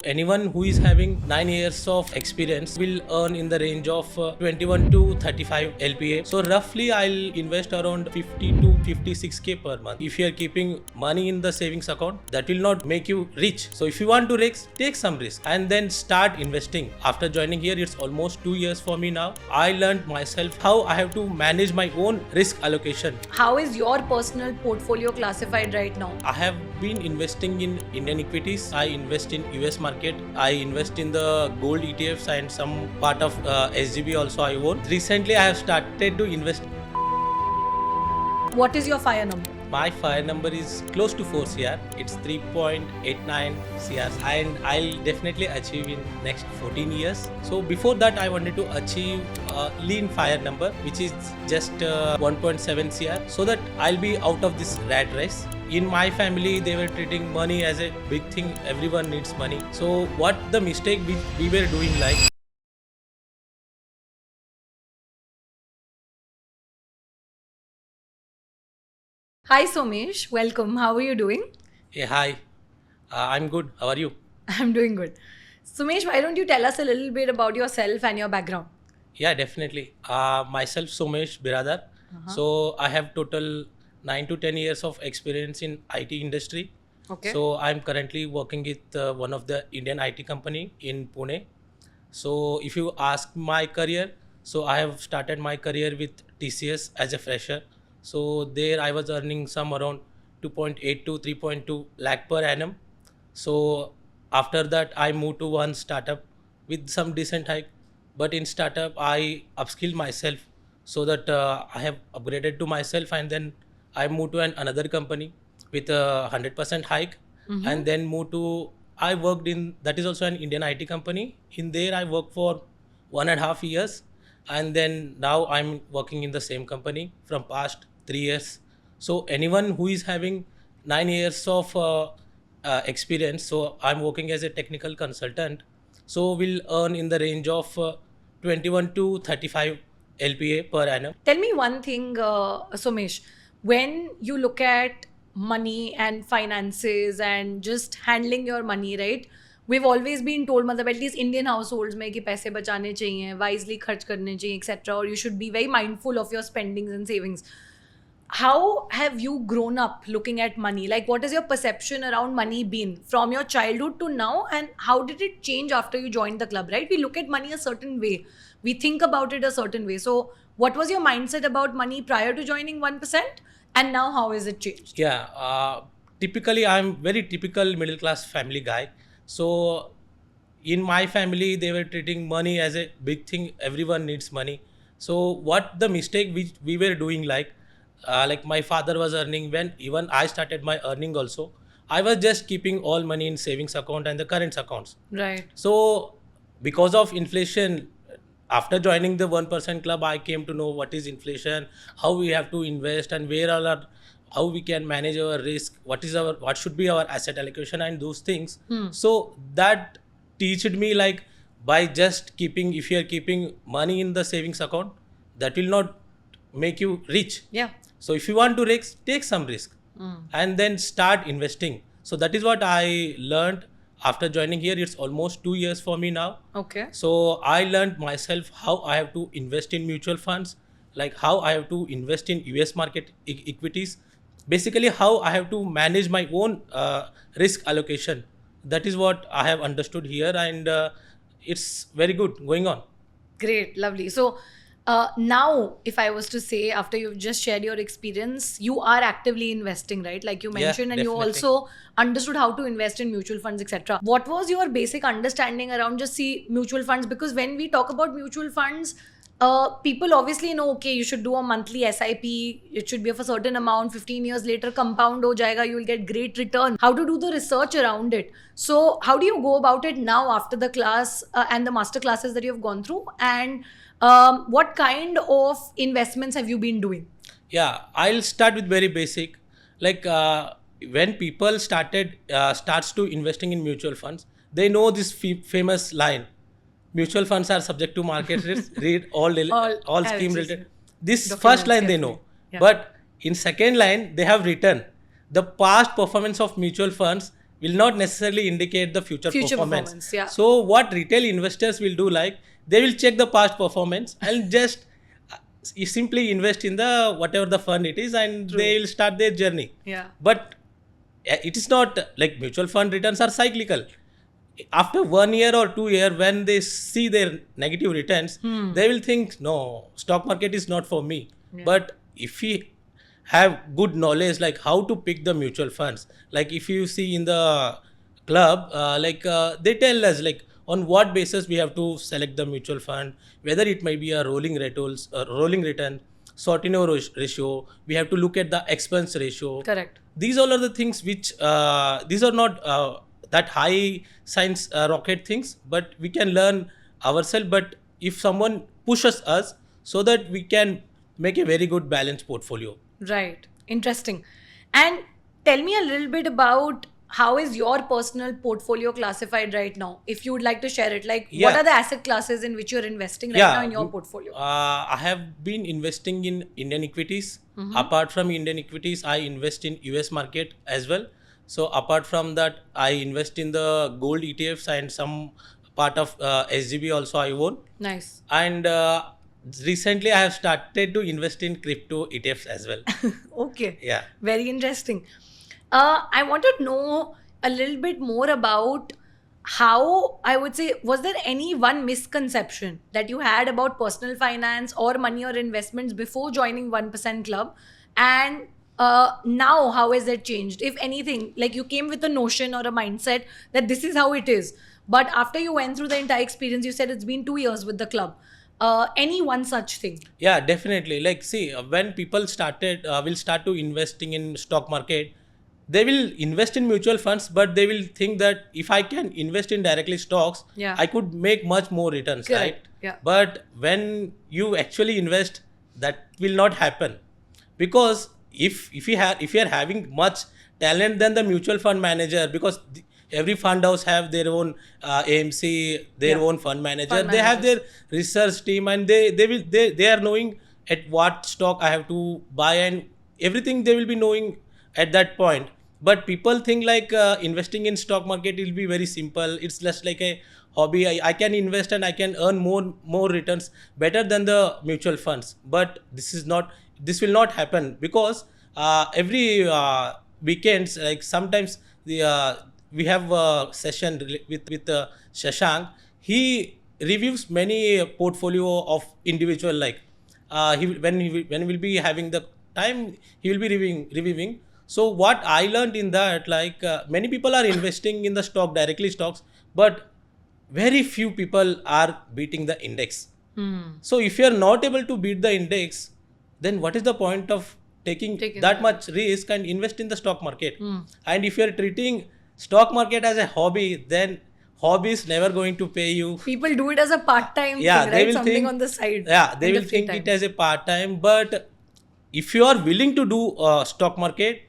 anyone who is having 9 years of experience will earn in the range of 21 to 35 LPA. So roughly I'll invest around 50 to 56k per month. If you are keeping money in the savings account, that will not make you rich. So if you want to risk, take some risk and then start investing. After joining here, it's almost 2 years for me now. I learned myself how I have to manage my own risk allocation. How is your personal portfolio classified right now? I have been investing in Indian equities. I invest in US market. I invest in the gold ETFs and some part of SGB also I own. Recently I have started to invest. What is your FIRE number? My FIRE number is close to 4 CR. It's 3.89 CR and I'll definitely achieve in next 14 years. So before that I wanted to achieve a lean FIRE number which is just 1.7 CR so that I'll be out of this rat race. In my family they were treating money as a big thing. Everyone needs money. So what the mistake we were doing like. Hi Somesh, welcome. How are you doing? Hey, hi. I'm good. How are you? I'm doing good. Somesh, why don't you tell us a little bit about yourself and your background? Yeah, definitely. Myself, Somesh Biradar. So I have total 9 to 10 years of experience in IT industry. Okay. So I'm currently working with one of the Indian IT company in Pune. So if you ask my career, so I have started my career with TCS as a fresher. So there I was earning some around 2.8 to 3.2 lakh per annum. So after that I moved to one startup with some decent hike. But in startup I upskilled myself so that I have upgraded to myself and then I moved to another company with a 100% hike and then moved to I worked in that is also an Indian IT company. In there I worked for 1.5 years and then now I'm working in the same company from past 3 years. So anyone who is having 9 years of experience, so I'm working as a technical consultant, so will earn in the range of 21 to 35 LPA per annum. Tell me one thing, Somesh. When you look at money and finances and just handling your money, right? We've always been told, मतलब at least Indian households में कि पैसे बचाने चाहिए, wisely खर्च करने चाहिए, etc. Or you should be very mindful of your spendings and savings. How have you grown up looking at money? Like, what is your perception around money been from your childhood to now, and how did it change after you joined the club? Right? We look at money a certain way, we think about it a certain way. So, what was your mindset about money prior to joining 1%, and now how has it changed? Yeah, typically I'm very typical middle class family guy. So in my family they were treating money as a big thing. Everyone needs money. So what the mistake we were doing like my father was earning when even I started my earning also. I was just keeping all money in savings account and the current accounts. Right. So because of inflation, after joining the 1% club, I came to know what is inflation, how we have to invest, and where all our how we can manage our risk, what should be our asset allocation and those things. So that teached me like by just keeping if you are keeping money in the savings account, that will not make you rich. Yeah. So if you want to risk, take some risk and then start investing. So that is what I learned after joining here. It's almost 2 years for me now. Okay. So I learned myself how I have to invest in mutual funds, like how I have to invest in US market equities, basically how I have to manage my own risk allocation. That is what I have understood here and it's very good going on. Great, lovely. So now, if I was to say, after you've just shared your experience, you are actively investing, right? Like you Yeah, mentioned, and you definitely. also understood how to invest in mutual funds, etc. What was your basic understanding around just mutual funds? Because when we talk about mutual funds, people obviously know, okay, you should do a monthly SIP. It should be of a certain amount. 15 years later, compound ho jayega. You will get great return. How to do the research around it? So, how do you go about it now after the class and the master classes that you have gone through? And what kind of investments have you been doing? Yeah, I'll start with very basic. Like when people starts to investing in mutual funds, they know this famous line: mutual funds are subject to market risk. Read all scheme related. This first line they know, Yeah. but in second line they have written the past performance of mutual funds will not necessarily indicate the future performance. Yeah. So what retail investors will do, like they will check the past performance and just you simply invest in the whatever the fund it is, and True. they will start their journey. Yeah. But it is not like mutual fund returns are cyclical. After 1 year or 2 year, when they see their negative returns, they will think, no, stock market is not for me. Yeah. But if we have good knowledge like how to pick the mutual funds, like if you see in the club, they tell us like on what basis we have to select the mutual fund, whether it might be a rolling return, Sortino ratio, we have to look at the expense ratio. Correct. These all are the things which these are not that high science rocket things, but we can learn ourselves. But if someone pushes us, so that we can make a very good balanced portfolio. Right. Interesting. And tell me a little bit about how is your personal portfolio classified right now? If you would like to share it, like what Yeah. are the asset classes in which you're investing right now in your portfolio? I have been investing in Indian equities. Apart from Indian equities, I invest in US market as well. So apart from that, I invest in the gold ETFs and some part of SGB also I own. Nice. And recently I have started to invest in crypto ETFs as well. Okay. Yeah. Very interesting. I want to know a little bit more about how, I would say, was there any one misconception that you had about personal finance or money or investments before joining 1% Club? And now, how has it changed? If anything, like you came with a notion or a mindset that this is how it is. But after you went through the entire experience, you said it's been 2 years with the club. Any one such thing? Yeah, definitely. Like, see, when people will start to investing in stock market, they will invest in mutual funds, but they will think that if I can invest in directly stocks, Yeah. I could make much more returns, Correct. right? Yeah. But when you actually invest, that will not happen, because if you are having much talent than the mutual fund manager, because every fund house have their own AMC, their Yeah. own fund manager. Fund They have managers. their research team, and they are knowing at what stock I have to buy, and everything they will be knowing at that point. But people think like investing in stock market will be very simple. It's just like a hobby. I can invest and I can earn more returns better than the mutual funds. But this will not happen, because every weekends, like sometimes we have a session with Shashank. He reviews many portfolio of individual, like when he will be having the time, he will be reviewing. So what I learned in that, like many people are investing in the stock directly stocks, but very few people are beating the index. So if you are not able to beat the index, then what is the point of taking Taking that that. much risk and invest in the stock market? And if you are treating stock market as a hobby, then hobby is never going to pay you. People do it as a part-time Yeah, thing, they right? will Something think, on the side. yeah, they in the will free think time. it as a part time. But if you are willing to do stock market,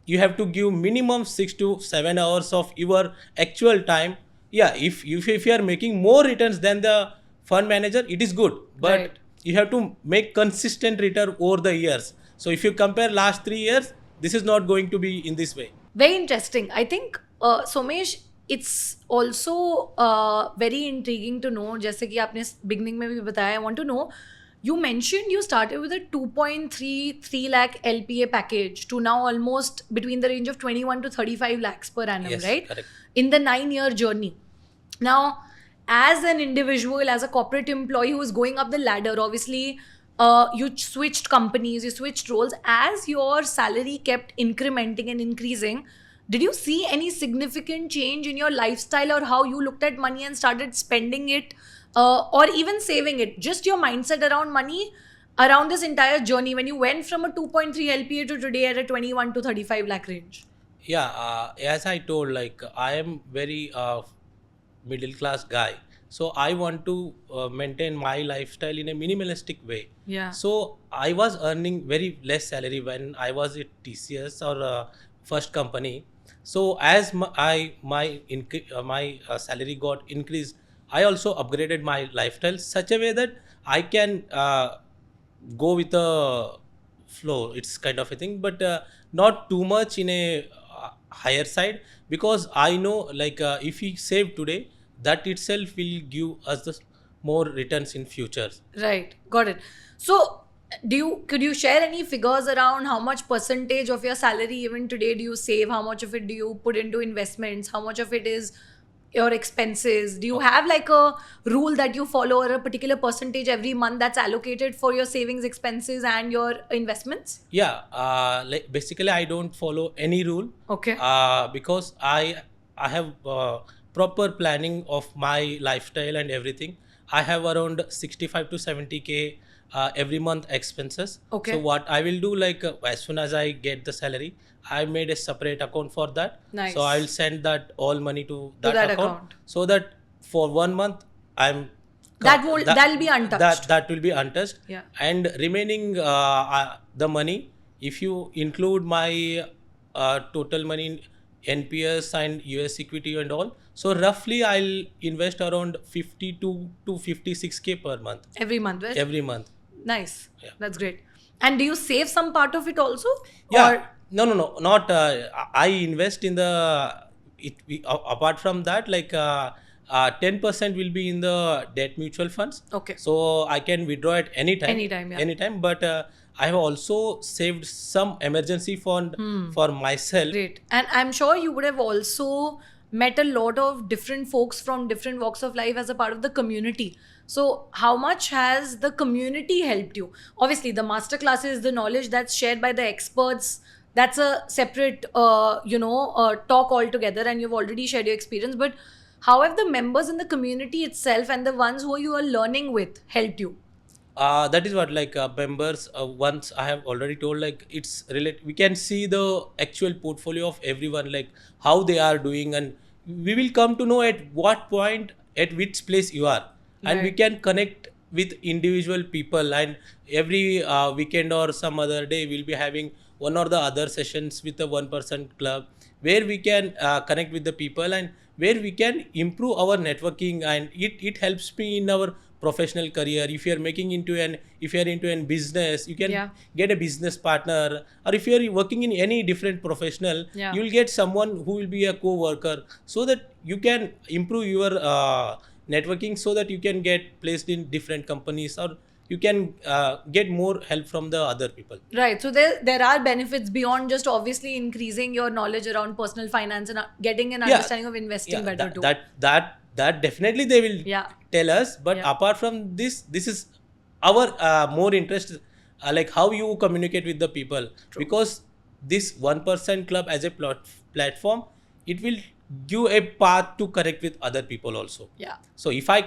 you have to give minimum 6 to 7 hours of your actual time. Yeah, if you are making more returns than the fund manager, it is good, but Right. you have to make consistent return over the years. So if you compare last 3 years, this is not going to be in this way. Very interesting. I think, Somesh, it's also very intriguing to know, जैसे कि आपने beginning में भी बताया, I want to know, you mentioned you started with a 2.33 lakh LPA package to now almost between the range of 21 to 35 lakhs per annum, Yes, right? correct. In the 9-year journey. Now, as an individual, as a corporate employee who is going up the ladder, obviously, you switched companies, you switched roles. As your salary kept incrementing and increasing, did you see any significant change in your lifestyle or how you looked at money and started spending it, or even saving it? Just your mindset around money around this entire journey when you went from a 2.3 LPA to today at a 21 to 35 lakh range. Yeah, as I told, like I am very middle class guy, so I want to maintain my lifestyle in a minimalistic way. Yeah. So I was earning very less salary when I was at TCS or first company. So as my salary got increased, I also upgraded my lifestyle such a way that I can go with a flow. It's kind of a thing, but not too much in a higher side, because I know like if we save today, that itself will give us the more returns in future. Right, got it. So, could you share any figures around how much percentage of your salary even today do you save? How much of it do you put into investments? How much of it is your expenses? Do you have like a rule that you follow, or a particular percentage every month that's allocated for your savings, expenses, and your investments? Yeah, like basically I don't follow any rule, Okay. because I have proper planning of my lifestyle and everything. I have around 65 to 70K every month expenses. Okay. So what I will do, like as soon as I get the salary, I made a separate account for that. Nice. So I will send that all money to To that, that account, account. so that for 1 month I'm That'll be untouched. that will be untouched. Yeah. And remaining the money, if you include my total money in NPS and US equity and all, so roughly I'll invest around 52 to 56K per month Every month, right? every month. Nice. Yeah. That's great. And do you save some part of it also? Yeah. Or No, not I invest in the apart from that, like 10% will be in the debt mutual funds. Okay. So I can withdraw at any time. Anytime, yeah. Anytime, but I have also saved some emergency fund for myself. Great. And I'm sure you would have also met a lot of different folks from different walks of life as a part of the community. So, how much has the community helped you? Obviously, the masterclass is the knowledge that's shared by the experts. That's a separate, talk altogether, and you've already shared your experience. But how have the members in the community itself and the ones who you are learning with helped you? That is what, like members, once I have already told, like it's related, we can see the actual portfolio of everyone, like how they are doing, and we will come to know at what point, at which place you are, and we Right. can connect with individual people. And every weekend or some other day we'll be having one or the other sessions with the 1% club, where we can connect with the people, and where we can improve our networking, and it helps me in our professional career. If you're making into an, if you're into an business, you can Yeah. get a business partner, or if you're working in any different professional, Yeah. you'll get someone who will be a co-worker, so that you can improve your networking, so that you can get placed in different companies, or you can get more help from the other people. Right. So there are benefits beyond just obviously increasing your knowledge around personal finance and getting an understanding of investing better that, too. that definitely they will Yeah. tell us, but Yeah. apart from this is our more interest, like how you communicate with the people. True. Because this 1% club as a platform, it will give a path to connect with other people also. Yeah. So if I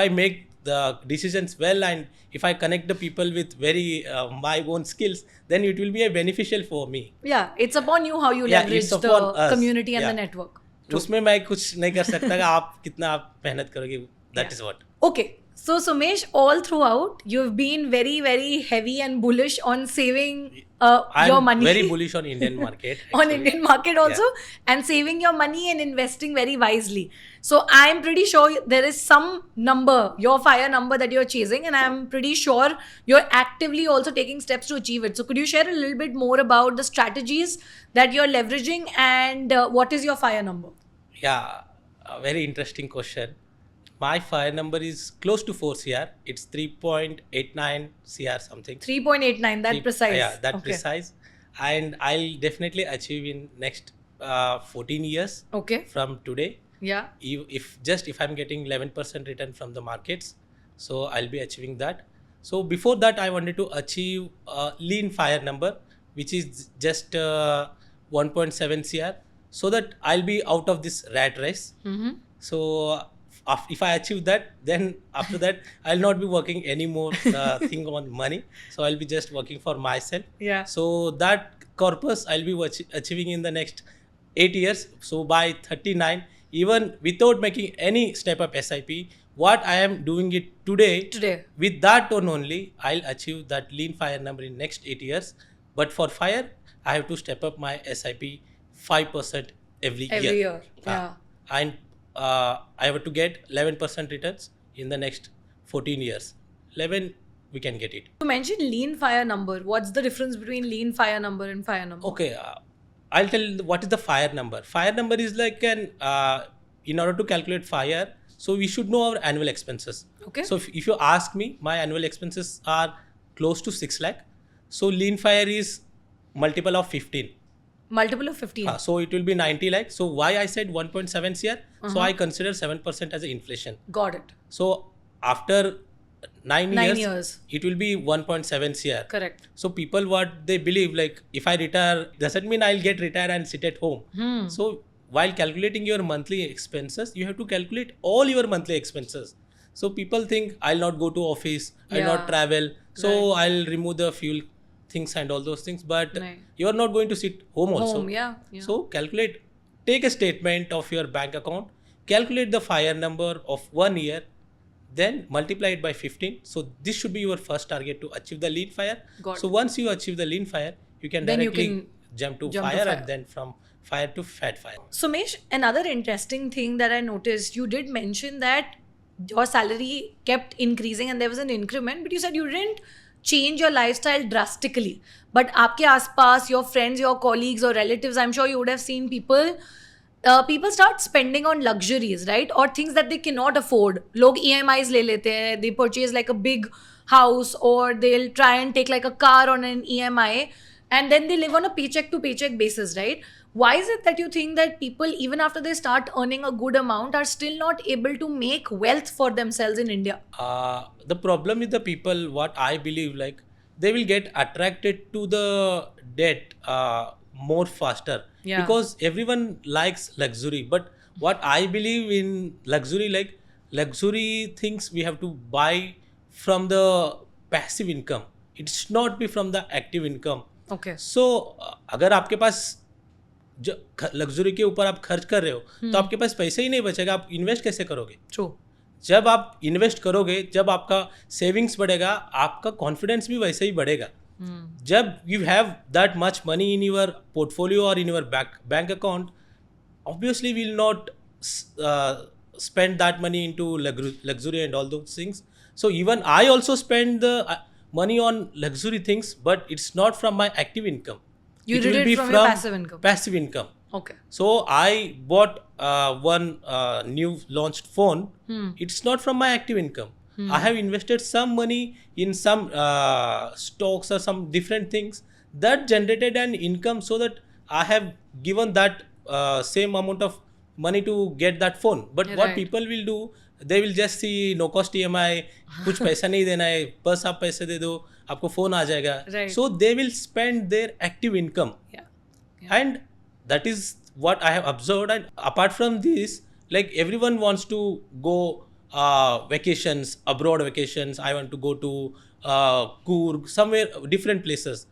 make the decisions well, and if I connect the people with very my own skills, then it will be a beneficial for me. Yeah. It's upon you how you Yeah, leverage it's the upon us. community and Yeah. the network. उसमें मैं कुछ नहीं कर सकता कि आप कितना आप मेहनत करोगे. That is what. Okay. So, Somesh, all throughout, you've been very, very heavy and bullish on saving your I'm money. very bullish on Indian market. On actually. Indian market also, and saving your money and investing very wisely. So I'm pretty sure there is some number, your fire number, that you're chasing, and I'm pretty sure you're actively also taking steps to achieve it. So could you share a little bit more about the strategies that you're leveraging, and what is your fire number? Yeah, a very interesting question. My fire number is close to 4 CR. It's 3.89 CR something. 3.89, that precise. Yeah, that Okay. precise. And I'll definitely achieve in next 14 years Okay. from today. Yeah. If I'm getting 11% return from the markets, so I'll be achieving that. So before that, I wanted to achieve a lean fire number, which is just 1.7 CR, so that I'll be out of this rat race. Mm-hmm. So if I achieve that, then after that I'll not be working any more thing on money. So I'll be just working for myself. Yeah. So that corpus I'll be achieving in the next 8 years. So by 39, even without making any step up SIP, what I am doing it today, with that tone only, I'll achieve that lean fire number in next 8 years. But for fire, I have to step up my SIP 5% every year. Yeah. And I have to get 11% returns in the next 14 years. 11, we can get it. You mentioned lean fire number. What's the difference between lean fire number and fire number? Okay, I'll tell what is the fire number. Fire number is like in order to calculate fire, so we should know our annual expenses. Okay. So if you ask me, my annual expenses are close to 6 lakh. So lean fire is multiple of 15. Multiple of 15. So it will be 90 lakh. So why I said 1.7 CR? So I consider 7% as an inflation. Got it. So after 9 9 years, years. it will be 1.7 CR. Correct. So people, what they believe, like if I retire, doesn't mean I'll get retired and sit at home. So while calculating your monthly expenses, you have to calculate all your monthly expenses. So people think I'll not go to office, I'll not travel, so I'll remove the fuel things and all those things. But you are not going to sit home also. So calculate, take a statement of your bank account, calculate the fire number of 1 year, then multiply it by 15. So this should be your first target to achieve the lean fire. So once you achieve the lean fire, you can Then directly jump to fire, and then from fire to fat fire. Somesh, another interesting thing that I noticed, you did mention that your salary kept increasing and there was an increment, but you said you didn't change your lifestyle drastically. But aapke aaspaas, your friends, your colleagues or relatives, I'm sure you would have seen people start spending on luxuries, right? Or things that they cannot afford. Log EMIs le lete hain, they purchase like a big house, or they'll try and take like a car on an EMI, and then they live on a paycheck to paycheck basis, right? Why is it that you think that people, even after they start earning a good amount, are still not able to make wealth for themselves in India? The problem with the people, what I believe, like they will get attracted to the debt more faster, because everyone likes luxury. But what I believe in luxury, like luxury things we have to buy from the passive income. It's not be from the active income. Okay. So अगर आपके पास luxury के ऊपर आप खर्च कर रहे हो, तो आपके पास पैसे ही नहीं बचेगा, आप इन्वेस्ट कैसे करोगे? True. जब आप इन्वेस्ट करोगे, जब आपका सेविंग्स बढ़ेगा, आपका कॉन्फिडेंस भी वैसे ही बढ़ेगा. जब you have that much money in your portfolio और in your bank account, obviously will not spend that money into luxury and all those things. So even I also spend the money on luxury things, but it's not from my active income. You did it from your passive income. Passive income. Okay. So I bought one new launched phone. It's not from my active income. I have invested some money in some stocks or some different things that generated an income, so that I have given that same amount of money to get that phone. But what people will do, they will just see no cost EMI, कुछ पैसा नहीं देना है, बस आप पैसे दे दो, आपको phone आ जाएगा. So they will spend their active income. And that is what I have observed. And apart from this, like everyone wants to go vacations, abroad vacations. I want to go to Coorg, somewhere different places.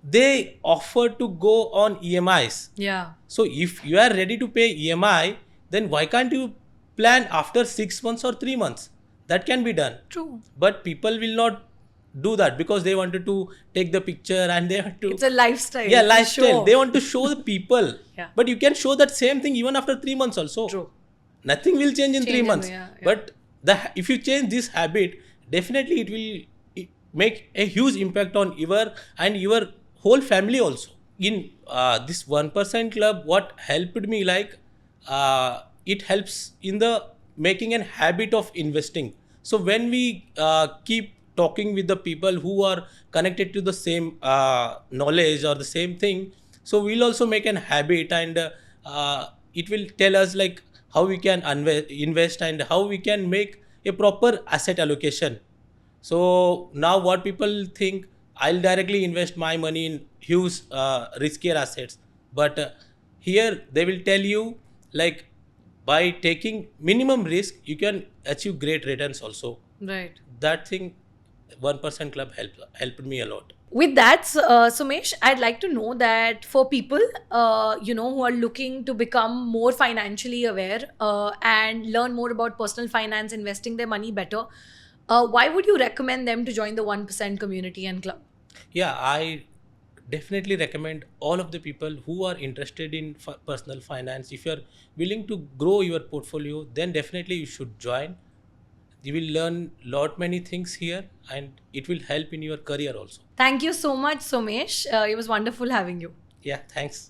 They offer to go on EMIs. So if you are ready to pay EMI, then why can't you plan after 6 months or 3 months? That can be done. True. But people will not do that because they wanted to take the picture and they have to. It's a lifestyle. Yeah, lifestyle. They want to show the people. Yeah. But you can show that same thing even after 3 months also. True. Nothing will change in 3 months. Yeah. But if you change this habit, definitely it will make a huge impact on your and your whole family also. In this 1% club, what helped me, like it helps in the making a habit of investing. So when we keep talking with the people who are connected to the same knowledge or the same thing, so we'll also make an habit, and it will tell us like how we can invest and how we can make a proper asset allocation. So now what people think, I'll directly invest my money in huge riskier assets. But here they will tell you, like, by taking minimum risk, you can achieve great returns also. Right. That thing, 1% club helped me a lot. With that, Somesh, I'd like to know that for people, who are looking to become more financially aware and learn more about personal finance, investing their money better, why would you recommend them to join the 1% community and club? Yeah, I definitely recommend all of the people who are interested in personal finance. If you're willing to grow your portfolio, then definitely you should join. You will learn many things here, and it will help in your career also. Thank you so much, Somesh. It was wonderful having you. Yeah, thanks.